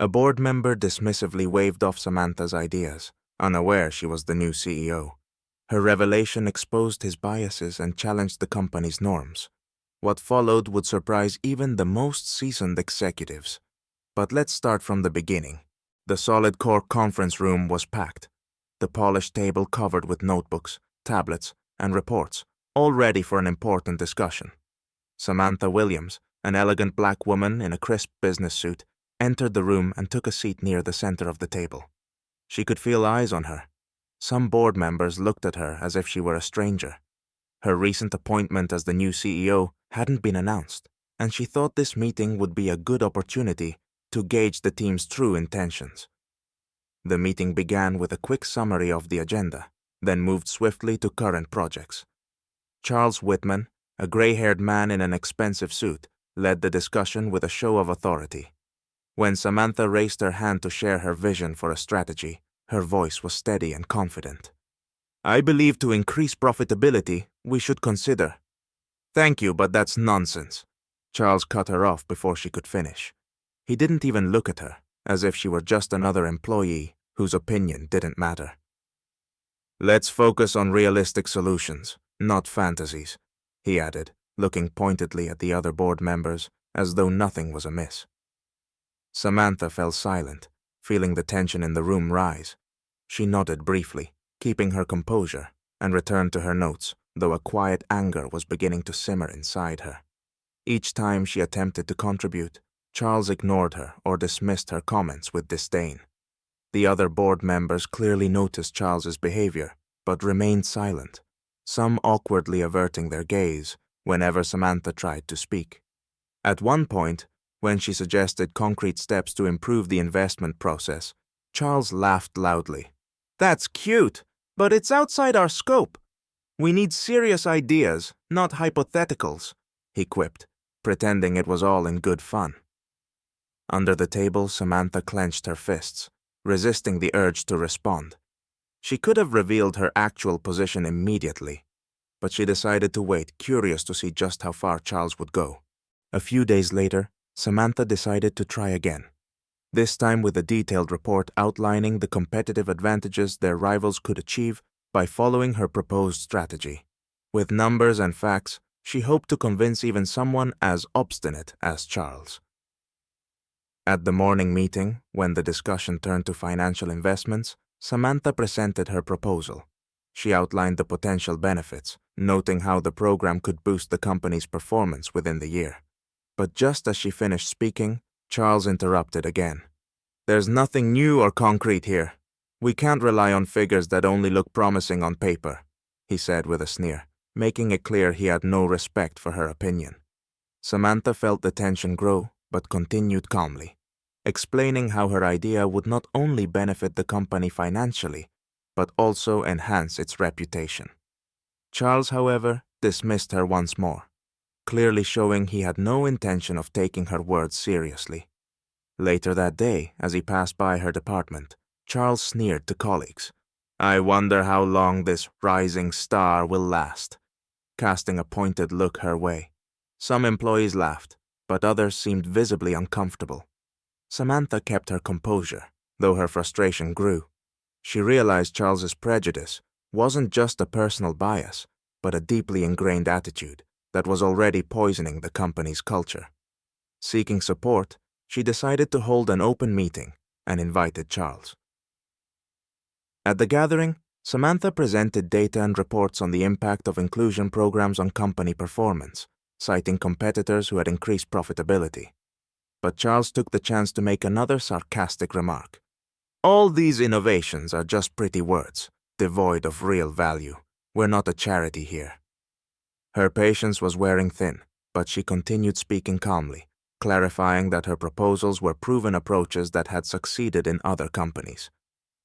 A board member dismissively waved off Samantha's ideas, unaware she was the new CEO. Her revelation exposed his biases and challenged the company's norms. What followed would surprise even the most seasoned executives. But let's start from the beginning. The solid core conference room was packed, the polished table covered with notebooks, tablets, and reports, all ready for an important discussion. Samantha Williams, an elegant black woman in a crisp business suit, entered the room and took a seat near the center of the table. She could feel eyes on her. Some board members looked at her as if she were a stranger. Her recent appointment as the new CEO hadn't been announced, and she thought this meeting would be a good opportunity to gauge the team's true intentions. The meeting began with a quick summary of the agenda, then moved swiftly to current projects. Charles Whitman, a gray-haired man in an expensive suit, led the discussion with a show of authority. When Samantha raised her hand to share her vision for a strategy, her voice was steady and confident. "I believe to increase profitability, we should consider—" "Thank you, but that's nonsense." Charles cut her off before she could finish. He didn't even look at her, as if she were just another employee whose opinion didn't matter. "Let's focus on realistic solutions, not fantasies," he added, looking pointedly at the other board members as though nothing was amiss. Samantha fell silent, feeling the tension in the room rise. She nodded briefly, keeping her composure, and returned to her notes, though a quiet anger was beginning to simmer inside her. Each time she attempted to contribute, Charles ignored her or dismissed her comments with disdain. The other board members clearly noticed Charles's behavior, but remained silent, some awkwardly averting their gaze whenever Samantha tried to speak. At one point, when she suggested concrete steps to improve the investment process, Charles laughed loudly. "That's cute, but it's outside our scope. We need serious ideas, not hypotheticals," he quipped, pretending it was all in good fun. Under the table, Samantha clenched her fists, resisting the urge to respond. She could have revealed her actual position immediately, but she decided to wait, curious to see just how far Charles would go. A few days later, Samantha decided to try again, this time with a detailed report outlining the competitive advantages their rivals could achieve by following her proposed strategy. With numbers and facts, she hoped to convince even someone as obstinate as Charles. At the morning meeting, when the discussion turned to financial investments, Samantha presented her proposal. She outlined the potential benefits, noting how the program could boost the company's performance within the year. But just as she finished speaking, Charles interrupted again. "There's nothing new or concrete here. We can't rely on figures that only look promising on paper," he said with a sneer, making it clear he had no respect for her opinion. Samantha felt the tension grow, but continued calmly, explaining how her idea would not only benefit the company financially, but also enhance its reputation. Charles, however, dismissed her once more, clearly showing he had no intention of taking her words seriously. Later that day, as he passed by her department, Charles sneered to colleagues. "I wonder how long this rising star will last," casting a pointed look her way. Some employees laughed, but others seemed visibly uncomfortable. Samantha kept her composure, though her frustration grew. She realized Charles's prejudice wasn't just a personal bias, but a deeply ingrained attitude that was already poisoning the company's culture. Seeking support, she decided to hold an open meeting and invited Charles. At the gathering, Samantha presented data and reports on the impact of inclusion programs on company performance, citing competitors who had increased profitability. But Charles took the chance to make another sarcastic remark. "All these innovations are just pretty words, devoid of real value. We're not a charity here." Her patience was wearing thin, but she continued speaking calmly, clarifying that her proposals were proven approaches that had succeeded in other companies.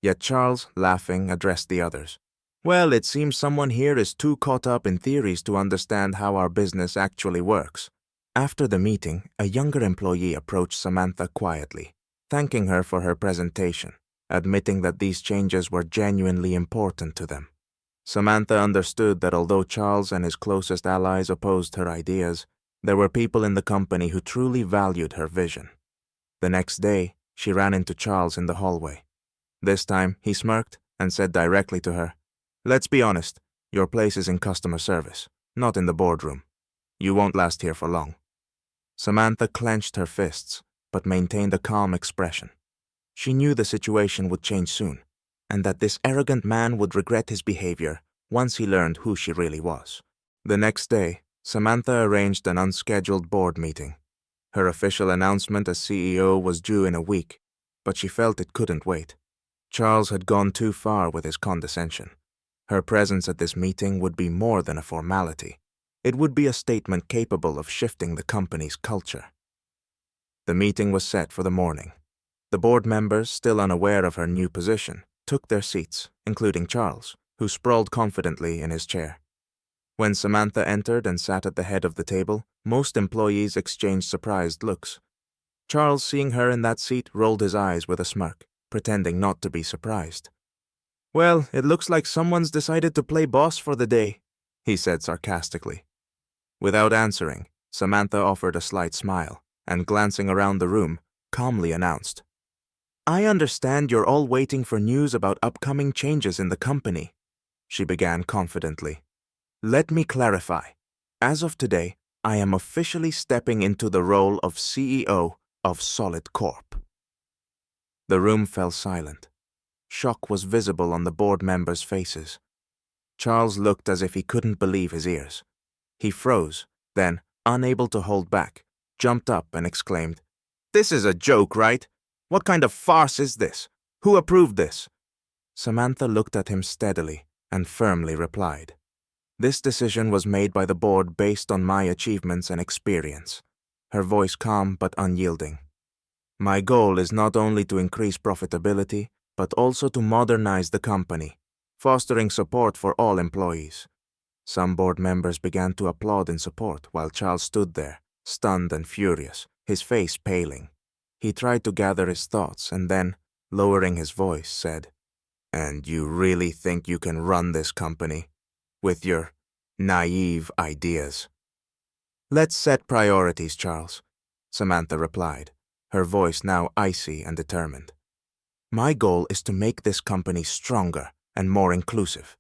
Yet Charles, laughing, addressed the others. "Well, it seems someone here is too caught up in theories to understand how our business actually works." After the meeting, a younger employee approached Samantha quietly, thanking her for her presentation, admitting that these changes were genuinely important to them. Samantha understood that although Charles and his closest allies opposed her ideas, there were people in the company who truly valued her vision. The next day, she ran into Charles in the hallway. This time, he smirked and said directly to her, "Let's be honest, your place is in customer service, not in the boardroom. You won't last here for long." Samantha clenched her fists, but maintained a calm expression. She knew the situation would change soon, and that this arrogant man would regret his behavior once he learned who she really was. The next day, Samantha arranged an unscheduled board meeting. Her official announcement as CEO was due in a week, but she felt it couldn't wait. Charles had gone too far with his condescension. Her presence at this meeting would be more than a formality. It would be a statement capable of shifting the company's culture. The meeting was set for the morning. The board members, still unaware of her new position, took their seats, including Charles, who sprawled confidently in his chair. When Samantha entered and sat at the head of the table, most employees exchanged surprised looks. Charles, seeing her in that seat, rolled his eyes with a smirk, pretending not to be surprised. "Well, it looks like someone's decided to play boss for the day," he said sarcastically. Without answering, Samantha offered a slight smile, and glancing around the room, calmly announced, "I understand you're all waiting for news about upcoming changes in the company," she began confidently. "Let me clarify. As of today, I am officially stepping into the role of CEO of Solid Corp." The room fell silent. Shock was visible on the board members' faces. Charles looked as if he couldn't believe his ears. He froze, then, unable to hold back, jumped up and exclaimed, "This is a joke, right? What kind of farce is this? Who approved this?" Samantha looked at him steadily and firmly replied, "This decision was made by the board based on my achievements and experience," her voice calm but unyielding. "My goal is not only to increase profitability, but also to modernize the company, fostering support for all employees." Some board members began to applaud in support while Charles stood there, stunned and furious, his face paling. He tried to gather his thoughts and then, lowering his voice, said, "And you really think you can run this company with your naive ideas?" "Let's set priorities, Charles," Samantha replied, her voice now icy and determined. "My goal is to make this company stronger and more inclusive.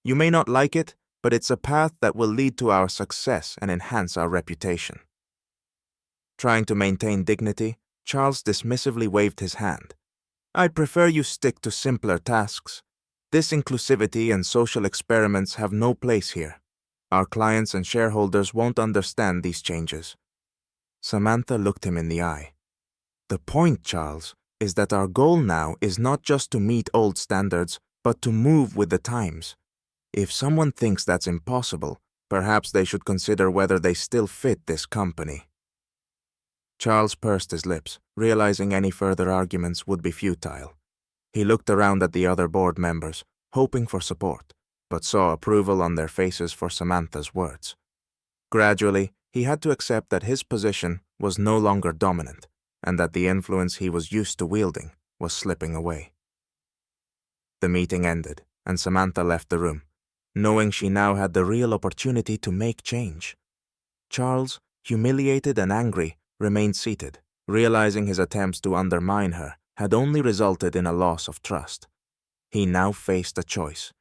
You may not like it, but it's a path that will lead to our success and enhance our reputation." Trying to maintain dignity, Charles dismissively waved his hand. "I'd prefer you stick to simpler tasks. This inclusivity and social experiments have no place here. Our clients and shareholders won't understand these changes." Samantha looked him in the eye. "The point, Charles, is that our goal now is not just to meet old standards, but to move with the times. If someone thinks that's impossible, perhaps they should consider whether they still fit this company." Charles pursed his lips, realizing any further arguments would be futile. He looked around at the other board members, hoping for support, but saw approval on their faces for Samantha's words. Gradually, he had to accept that his position was no longer dominant, and that the influence he was used to wielding was slipping away. The meeting ended, and Samantha left the room, knowing she now had the real opportunity to make change. Charles, humiliated and angry, remained seated, realizing his attempts to undermine her had only resulted in a loss of trust. He now faced a choice: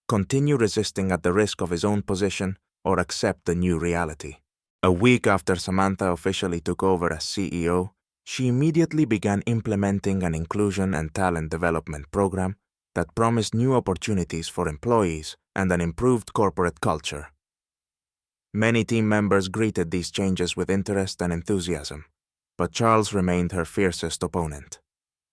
continue resisting at the risk of his own position or accept the new reality. A week after Samantha officially took over as CEO, she immediately began implementing an inclusion and talent development program that promised new opportunities for employees and an improved corporate culture. Many team members greeted these changes with interest and enthusiasm, but Charles remained her fiercest opponent.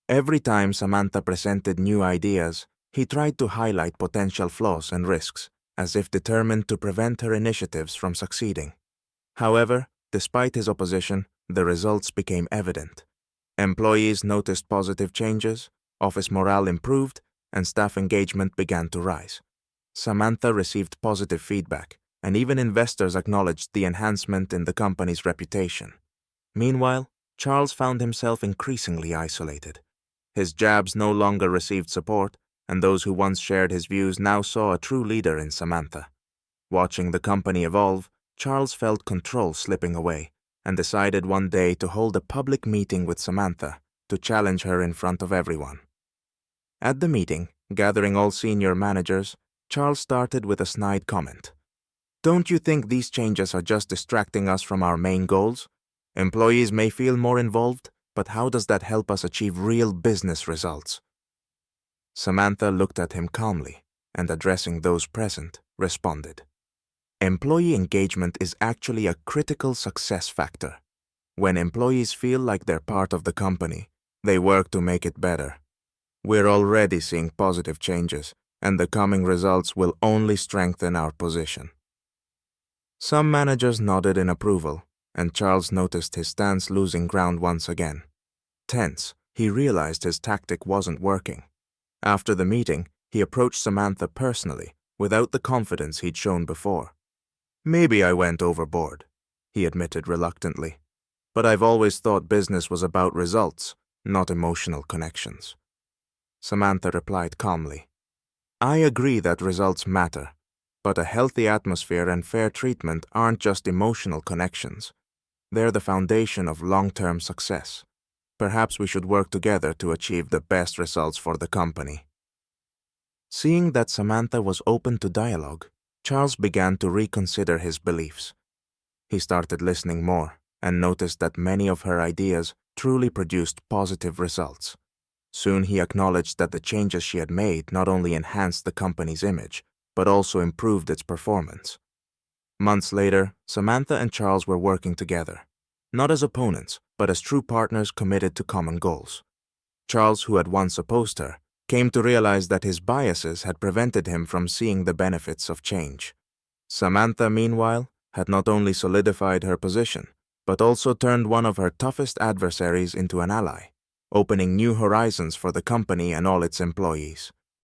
Every time Samantha presented new ideas, he tried to highlight potential flaws and risks, as if determined to prevent her initiatives from succeeding. However, despite his opposition, the results became evident. Employees noticed positive changes, office morale improved, and staff engagement began to rise. Samantha received positive feedback, and even investors acknowledged the enhancement in the company's reputation. Meanwhile, Charles found himself increasingly isolated. His jabs no longer received support, and those who once shared his views now saw a true leader in Samantha. Watching the company evolve, Charles felt control slipping away, and decided one day to hold a public meeting with Samantha, to challenge her in front of everyone. At the meeting, gathering all senior managers, Charles started with a snide comment. "Don't you think these changes are just distracting us from our main goals? Employees may feel more involved, but how does that help us achieve real business results?" Samantha looked at him calmly and, addressing those present, responded. "Employee engagement is actually a critical success factor. When employees feel like they're part of the company, they work to make it better. We're already seeing positive changes, and the coming results will only strengthen our position." Some managers nodded in approval, and Charles noticed his stance losing ground once again. Tense, he realized his tactic wasn't working. After the meeting, he approached Samantha personally, without the confidence he'd shown before. "Maybe I went overboard," he admitted reluctantly. "But I've always thought business was about results, not emotional connections." Samantha replied calmly, "I agree that results matter, but a healthy atmosphere and fair treatment aren't just emotional connections. They're the foundation of long-term success. Perhaps we should work together to achieve the best results for the company." Seeing that Samantha was open to dialogue, Charles began to reconsider his beliefs. He started listening more and noticed that many of her ideas truly produced positive results. Soon he acknowledged that the changes she had made not only enhanced the company's image, but also improved its performance. Months later, Samantha and Charles were working together, not as opponents, but as true partners committed to common goals. Charles, who had once opposed her, came to realize that his biases had prevented him from seeing the benefits of change. Samantha, meanwhile, had not only solidified her position, but also turned one of her toughest adversaries into an ally, opening new horizons for the company and all its employees.